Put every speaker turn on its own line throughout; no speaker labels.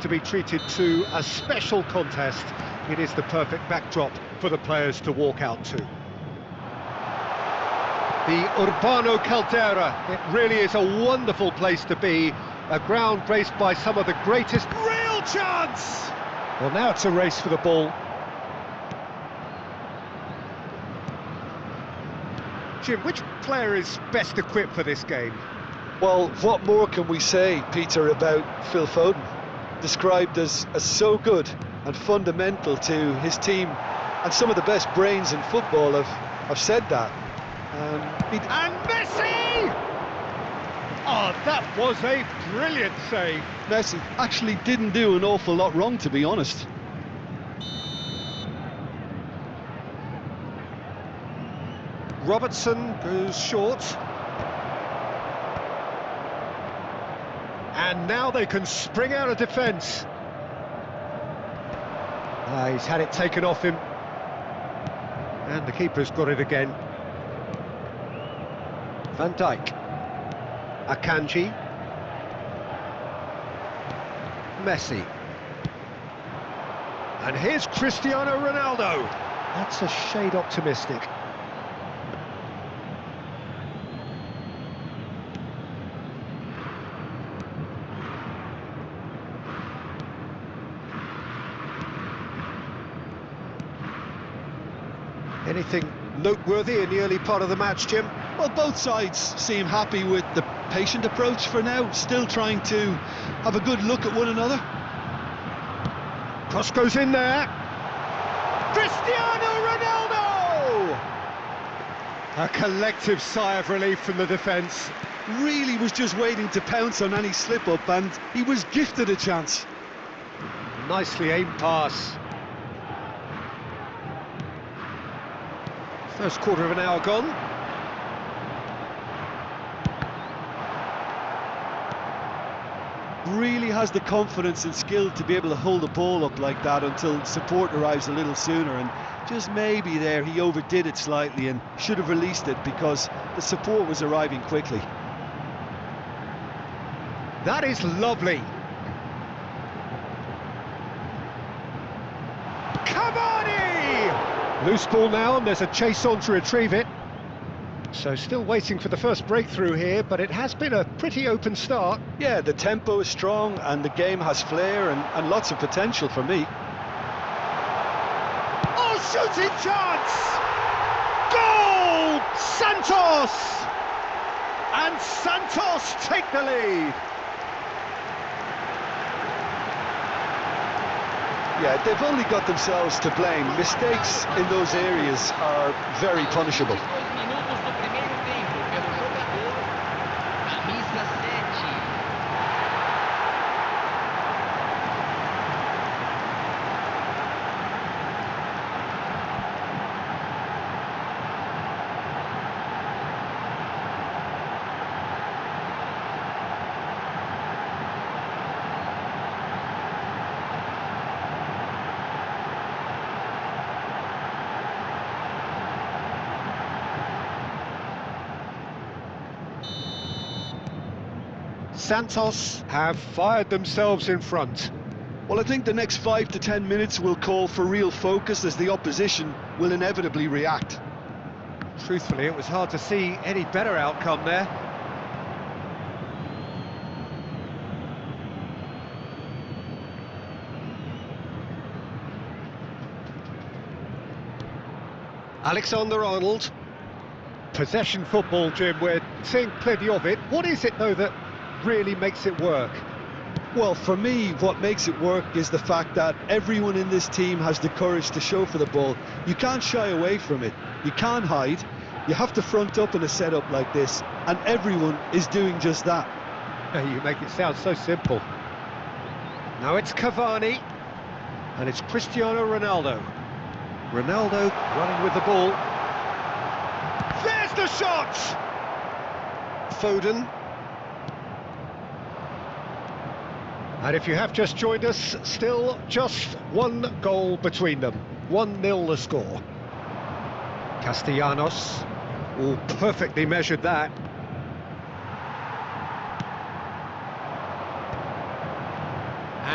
to be treated to a special contest. It is the perfect backdrop for the players to walk out to. The Urbano Caldera, it really is a wonderful place to be. A ground graced by some of the greatest... Real chance! Well, now it's a race for the ball. Jim, which player is best equipped for this game?
Well, what more can we say, Peter, about Phil Foden? Described as so good and fundamental to his team, and some of the best brains in football have said that.
And Messi! Oh, that was a brilliant save.
Messi actually didn't do an awful lot wrong, to be honest.
Robertson goes short. And now they can spring out of defence. He's had it taken off him. And the keeper's got it again. Van Dijk. Akanji. Messi. And here's Cristiano Ronaldo. That's a shade optimistic. Anything noteworthy in the early part of the match, Jim?
Well, both sides seem happy with the patient approach for now, still trying to have a good look at one another.
Cross goes in there. Cristiano Ronaldo! A collective sigh of relief from the defence.
Really was just waiting to pounce on any slip-up, and he was gifted a chance.
Nicely aimed pass. First quarter of an hour gone.
Really has the confidence and skill to be able to hold the ball up like that until support arrives a little sooner, and just maybe there he overdid it slightly and should have released it because the support was arriving quickly.
That is lovely. Loose ball now, and there's a chase on to retrieve it. So still waiting for the first breakthrough here, but it has been a pretty open start.
Yeah, the tempo is strong and the game has flair and lots of potential for me.
Oh, shooting chance! Goal! Santos! And Santos take the lead.
Yeah, they've only got themselves to blame. Mistakes in those areas are very punishable.
Santos have fired themselves in front.
Well, I think the next 5 to 10 minutes will call for real focus as the opposition will inevitably react.
Truthfully, it was hard to see any better outcome there. Alexander-Arnold. Possession football, Jim, we're seeing plenty of it. What is it, though, that really makes it work?
Well, for me, what makes it work is the fact that everyone in this team has the courage to show for the ball. You can't shy away from it. You can't hide. You have to front up in a setup like this, and everyone is doing just that.
You make it sound so simple. Now it's Cavani, and it's Cristiano Ronaldo. Ronaldo running with the ball. There's the shot! Foden. And if you have just joined us, still just one goal between them. 1-0 the score. Castellanos. Oh, perfectly measured that.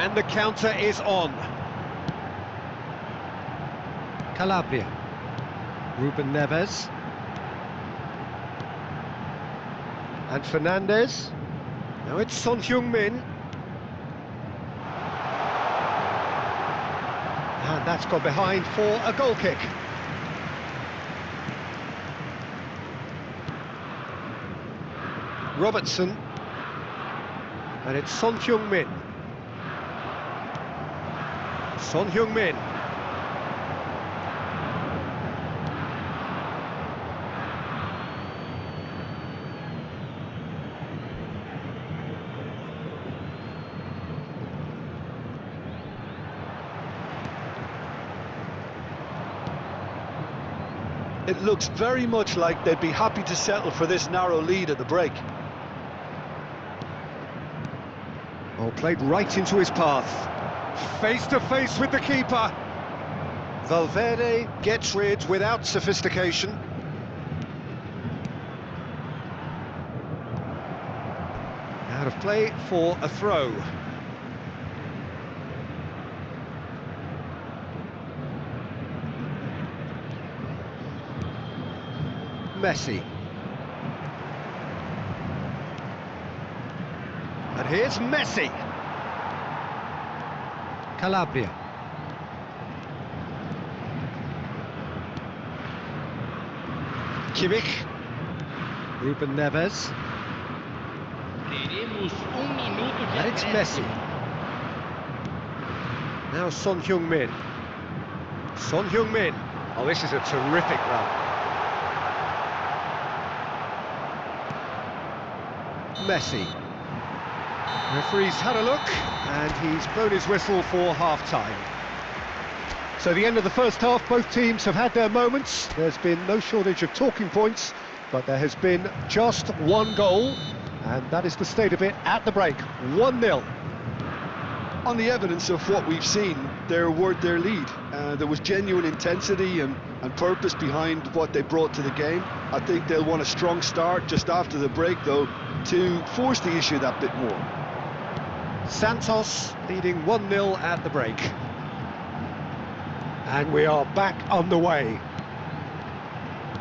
And the counter is on. Calabria. Ruben Neves. And Fernandez. Now it's Son Heung-min. And that's gone behind for a goal kick. Robertson. And it's Son Heung-min. Son Heung-min.
It looks very much like they'd be happy to settle for this narrow lead at the break.
Oh, played right into his path. Face to face with the keeper. Valverde gets rid without sophistication. Out of play for a throw. Messi. And here's Messi. Calabria. Kimmich. Ruben Neves. And it's Messi. Now Son Heung-min. Son Heung-min. Oh, this is a terrific run. Messi. Referee's had a look and he's blown his whistle for half-time. So the end of the first half, both teams have had their moments. There's been no shortage of talking points, but there has been just one goal, and that is the state of it at the break. 1-0.
On the evidence of what we've seen, they're worth their lead. There was genuine intensity and purpose behind what they brought to the game. I think they'll want a strong start just after the break, though, to force the issue that bit more.
Santos leading 1-0 at the break. And we are back on the way.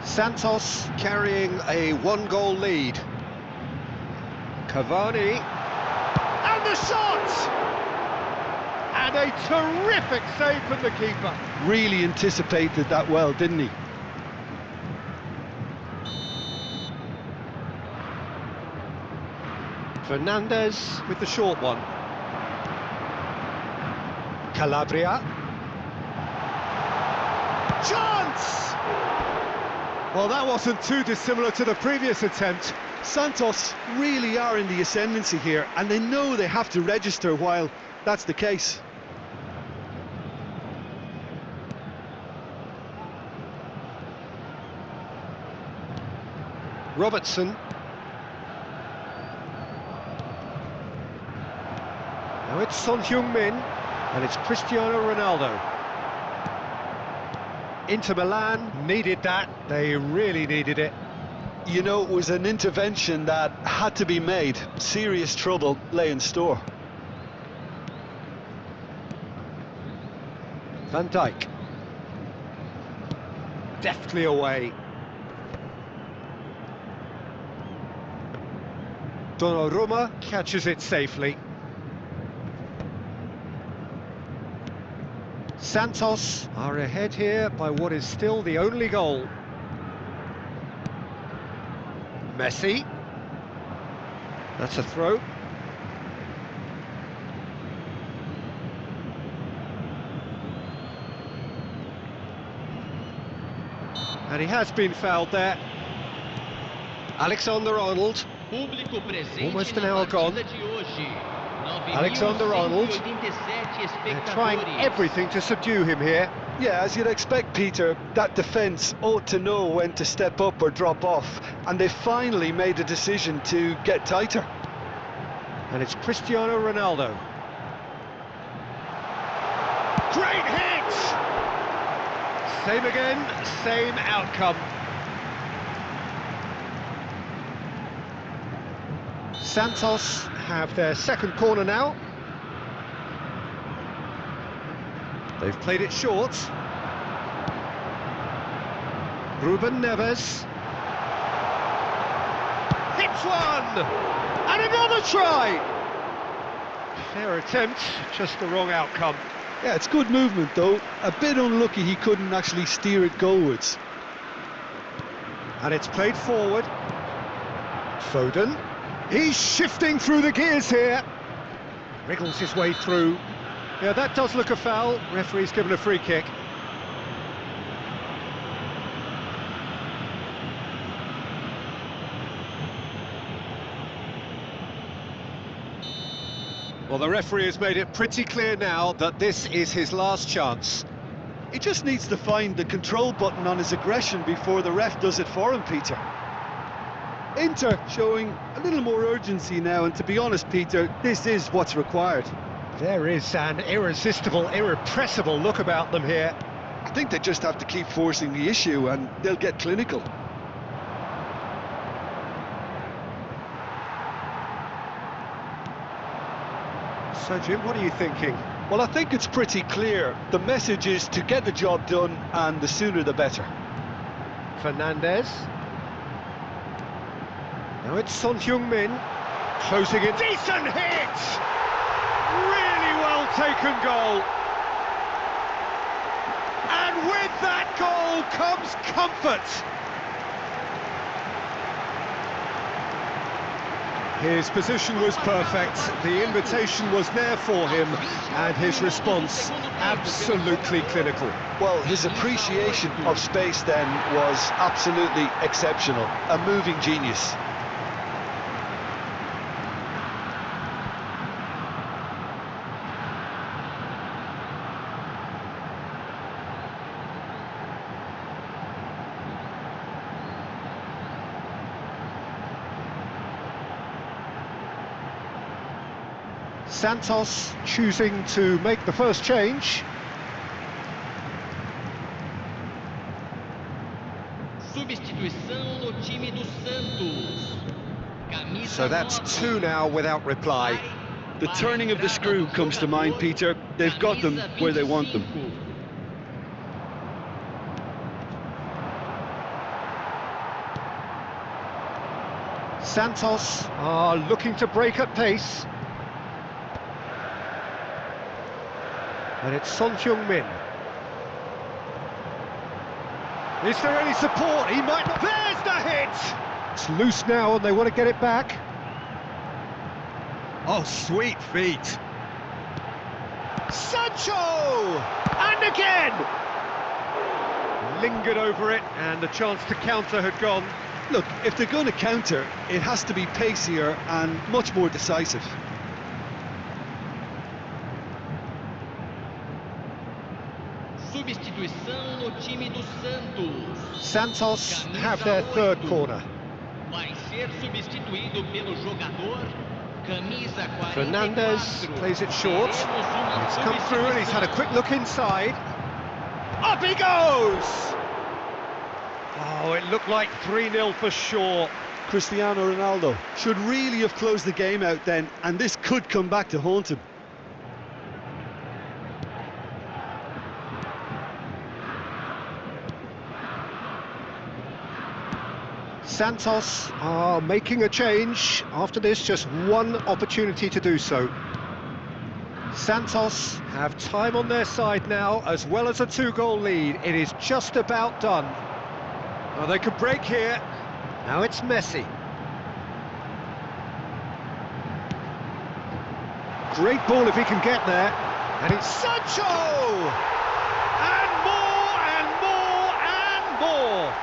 Santos carrying a 1-goal lead. Cavani. And the shot! And a terrific save from the keeper.
Really anticipated that well, didn't he?
Fernandez with the short one. Calabria. Chance! Well, that wasn't too dissimilar to the previous attempt.
Santos really are in the ascendancy here, and they know they have to register while that's the case.
Robertson. Now it's Son Heung-min, and it's Cristiano Ronaldo. Inter Milan needed that, they really needed it.
You know, it was an intervention that had to be made. Serious trouble lay in store.
Van Dijk. Deftly away. Donnarumma catches it safely. Santos are ahead here by what is still the only goal. Messi. That's a throw. And he has been fouled there. Alexander-Arnold. Almost an hour gone. Alexander-Arnold. They're trying everything to subdue him here.
Yeah, as you'd expect, Peter, that defence ought to know when to step up or drop off, and they finally made a decision to get tighter.
And it's Cristiano Ronaldo. Great hit! Same again, same outcome. Santos have their second corner now. They've played it short. Ruben Neves. Hits one! And another try! Fair attempt, just the wrong outcome.
Yeah, it's good movement though. A bit unlucky he couldn't actually steer it goalwards.
And it's played forward. Foden. He's shifting through the gears here. Wriggles his way through. Yeah, that does look a foul. Referee's given a free kick. Well, the referee has made it pretty clear now that this is his last chance.
He just needs to find the control button on his aggression before the ref does it for him, Peter. Inter showing a little more urgency now, and to be honest, Peter, this is what's required.
There is an irresistible, irrepressible look about them here.
I think they just have to keep forcing the issue and they'll get clinical.
So, Jim, what are you thinking?
Well, I think it's pretty clear. The message is to get the job done, and the sooner the better.
Fernandez. Now it's Son Heung-min, closing in. Decent hit! Really well taken goal. And with that goal comes comfort. His position was perfect, the invitation was there for him, and his response absolutely clinical.
Well, his appreciation of space then was absolutely exceptional. A moving genius.
Santos choosing to make the first change.
Substituição no time do Santos.
So that's two now without reply.
The turning of the screw comes to mind, Peter. They've got them where they want them.
Santos are looking to break at pace. And it's Son Heung-min. Is there any support? He might not. There's the hit! It's loose now and they want to get it back. Oh, sweet feet. Sancho! And again! Lingered over it and the chance to counter had gone.
Look, if they're going to counter, it has to be pacier and much more decisive.
Substituição no time do Santos.
Santos have their third corner.
Vai ser substituído pelo jogador camisa 44.
Fernandez plays it short. He's come through and he's had a quick look inside. Up he goes! Oh, it looked like 3-0 for sure.
Cristiano Ronaldo should really have closed the game out then, and this could come back to haunt him.
Santos are making a change. After this, just one opportunity to do so. Santos have time on their side now, as well as a 2-goal lead. It is just about done. Well, they could break here. Now it's Messi. Great ball if he can get there. And it's Sancho! And more and more and more.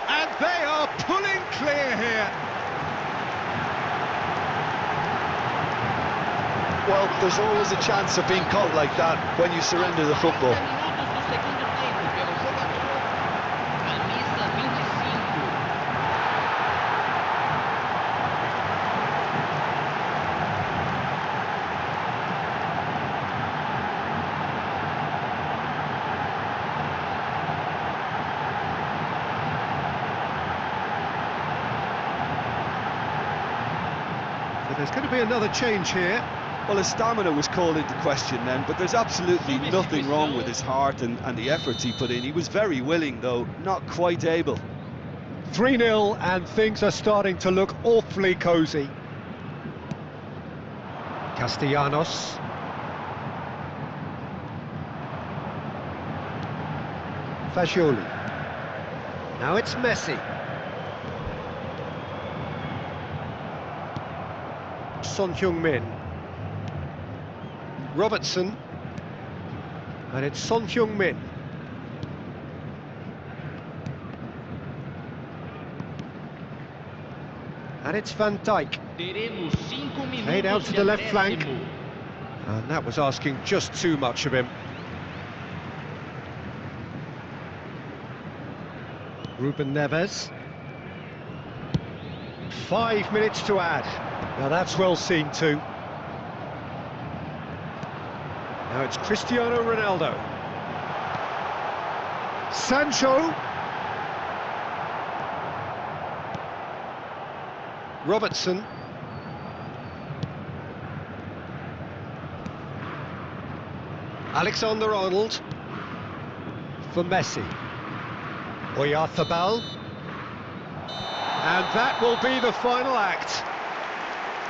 And they are pulling clear here.
Well, there's always a chance of being caught like that when you surrender the football.
So there's going to be another change here.
Well, his stamina was called into question then, but there's absolutely nothing wrong with his heart and the efforts he put in. He was very willing, though, not quite able.
3-0 and things are starting to look awfully cosy. Castellanos. Fagioli. Now it's Messi. Son Heung-min. Robertson. And it's Son Heung-min. And it's Van Dijk. Played out to the left flank. And that was asking just too much of him. Ruben Neves. 5 minutes to add. Now that's well seen too. Now it's Cristiano Ronaldo. Sancho. Robertson. Alexander-Arnold. For Messi. Oyarzabal. And that will be the final act.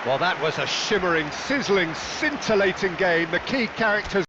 Well, that was a shimmering, sizzling, scintillating game. The key characters